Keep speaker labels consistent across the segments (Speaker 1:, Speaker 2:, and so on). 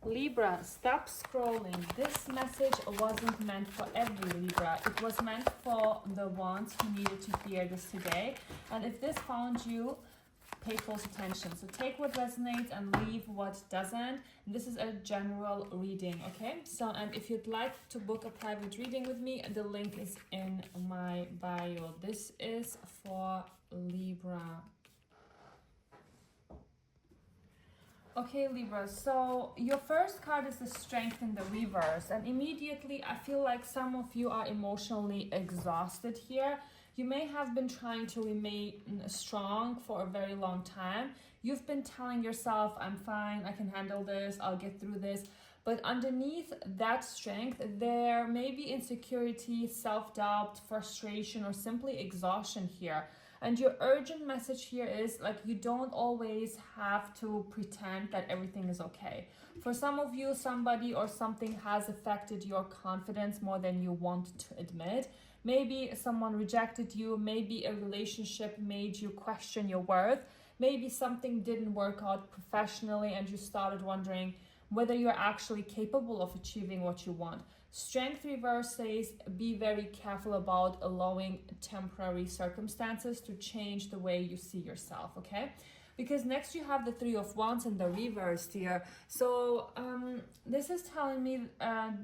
Speaker 1: Libra, stop scrolling. This message wasn't meant for every Libra. It was meant for the ones who needed to hear this today. And if this found you, pay close attention. So take what resonates and leave what doesn't. This is a general reading, okay? So, and if you'd like to book a private reading with me, the link is in my bio. This is for Libra. Okay, Libra, so your first card is the Strength in the reverse, and immediately I feel like some of you are emotionally exhausted here. You may have been trying to remain strong for a very long time. You've been telling yourself, I'm fine, I can handle this, I'll get through this. But underneath that strength, there may be insecurity, self-doubt, frustration, or simply exhaustion here. And your urgent message here is like you don't always have to pretend that everything is okay. For some of you, somebody or something has affected your confidence more than you want to admit. Maybe someone rejected you, maybe a relationship made you question your worth, maybe something didn't work out professionally and you started wondering whether you're actually capable of achieving what you want. Strength reverse says be very careful about allowing temporary circumstances to change the way you see yourself, okay? Because next you have the Three of Wands in the reverse here. So this is telling me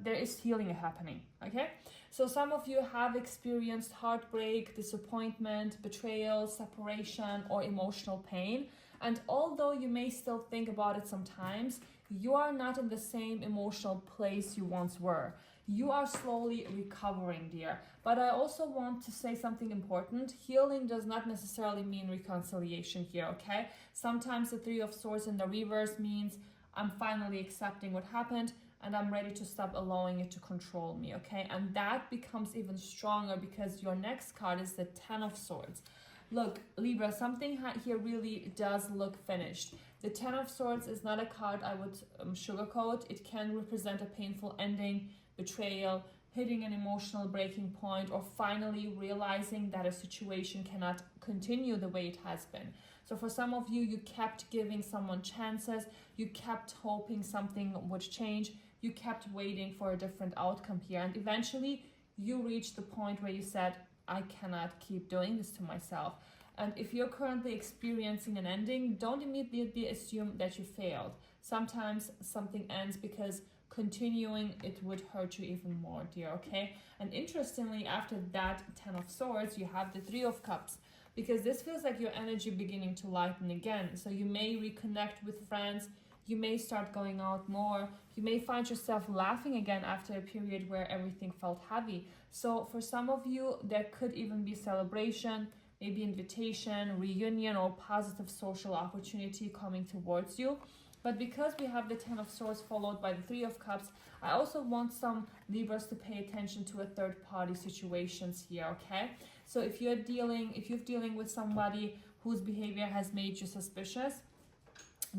Speaker 1: there is healing happening, okay? So some of you have experienced heartbreak, disappointment, betrayal, separation, or emotional pain. And although you may still think about it sometimes, you are not in the same emotional place you once were. You are slowly recovering, dear. But I also want to say something important. Healing does not necessarily mean reconciliation here, okay? Sometimes the Three of Swords in the reverse means I'm finally accepting what happened and I'm ready to stop allowing it to control me, okay? And that becomes even stronger because your next card is the Ten of Swords. Look, Libra, something here really does look finished. The Ten of Swords is not a card I would sugarcoat. It can represent a painful ending, betrayal, hitting an emotional breaking point, or finally realizing that a situation cannot continue the way it has been. So for some of you, you kept giving someone chances, you kept hoping something would change, you kept waiting for a different outcome here, and eventually you reached the point where you said, I cannot keep doing this to myself. And if you're currently experiencing an ending, don't immediately assume that you failed. Sometimes something ends because continuing it would hurt you even more, dear, okay? And interestingly, after that Ten of Swords, you have the Three of Cups, because this feels like your energy beginning to lighten again. So you may reconnect with friends, you may start going out more, you may find yourself laughing again after a period where everything felt heavy. So for some of you, there could even be celebration, maybe invitation, reunion, or positive social opportunity coming towards you. But because we have the Ten of Swords followed by the Three of Cups, I also want some Libras to pay attention to a third-party situations here, okay? So if you're dealing with somebody whose behavior has made you suspicious,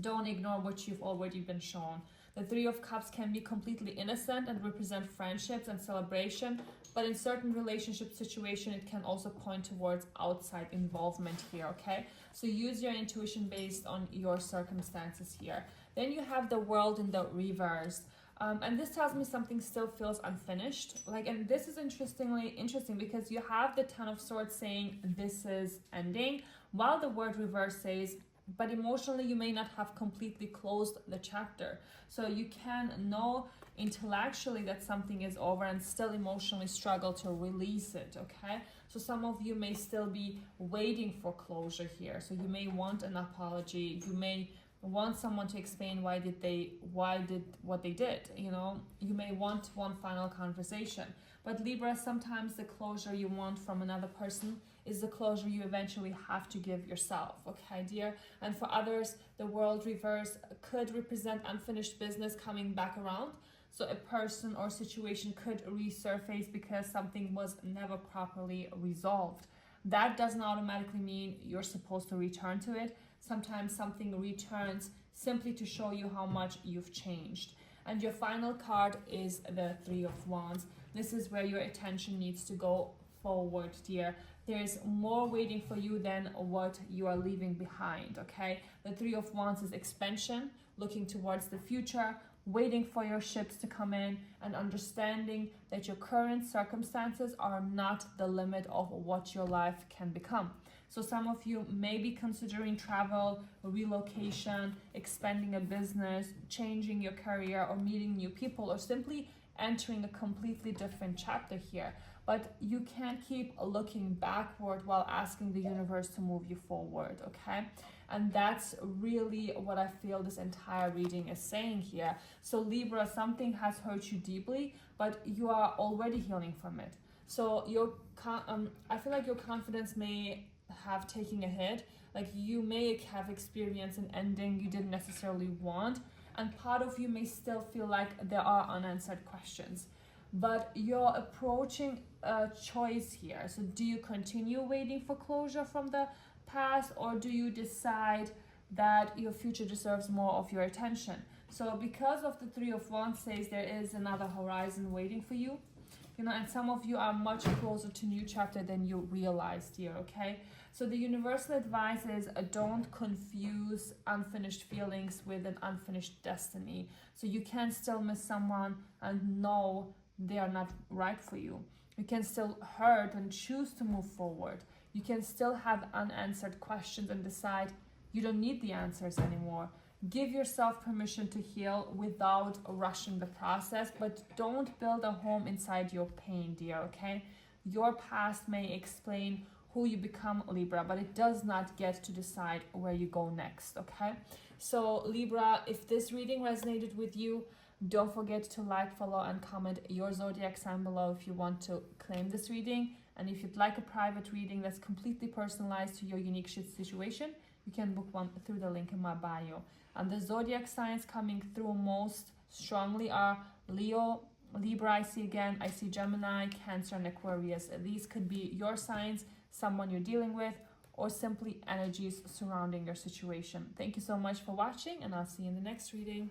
Speaker 1: don't ignore what you've already been shown. The Three of Cups can be completely innocent and represent friendships and celebration, but in certain relationship situation, it can also point towards outside involvement here, okay? So use your intuition based on your circumstances here. Then you have the World in the reverse. And this tells me something still feels unfinished. And this is interesting because you have the Ten of Swords saying this is ending, while the word reverse says, but emotionally you may not have completely closed the chapter. So you can know intellectually that something is over and still emotionally struggle to release it, okay? So some of you may still be waiting for closure here. So you may want an apology, you may want someone to explain why did what they did, you know? You may want one final conversation. But Libra, sometimes the closure you want from another person is the closure you eventually have to give yourself, okay, dear? And for others, the World reverse could represent unfinished business coming back around. So a person or situation could resurface because something was never properly resolved. That doesn't automatically mean you're supposed to return to it. Sometimes something returns simply to show you how much you've changed. And your final card is the Three of Wands. This is where your attention needs to go forward, dear. There's more waiting for you than what you are leaving behind, okay? The Three of Wands is expansion, looking towards the future, waiting for your ships to come in, and understanding that your current circumstances are not the limit of what your life can become. So some of you may be considering travel, relocation, expanding a business, changing your career, or meeting new people, or simply entering a completely different chapter here. But you can't keep looking backward while asking the universe to move you forward, okay? And that's really what I feel this entire reading is saying here. So Libra, something has hurt you deeply, but you are already healing from it. So I feel like your confidence may have taken a hit. Like you may have experienced an ending you didn't necessarily want, and part of you may still feel like there are unanswered questions. But you're approaching a choice here. So do you continue waiting for closure from the past, or do you decide that your future deserves more of your attention? So because of the Three of Wands says there is another horizon waiting for you, and some of you are much closer to new chapter than you realized here, okay? So the universal advice is don't confuse unfinished feelings with an unfinished destiny. So you can still miss someone and know they are not right for you. You can still hurt and choose to move forward. You can still have unanswered questions and decide you don't need the answers anymore. Give yourself permission to heal without rushing the process, but don't build a home inside your pain, dear, okay? Your past may explain who you become, Libra, but it does not get to decide where you go next, okay? So Libra, if this reading resonated with you, don't forget to like, follow, and comment your zodiac sign below if you want to claim this reading. And if you'd like a private reading that's completely personalized to your unique situation, you can book one through the link in my bio. And the zodiac signs coming through most strongly are Leo, Libra, I see again, I see Gemini, Cancer, and Aquarius. These could be your signs, someone you're dealing with, or simply energies surrounding your situation. Thank you so much for watching, and I'll see you in the next reading.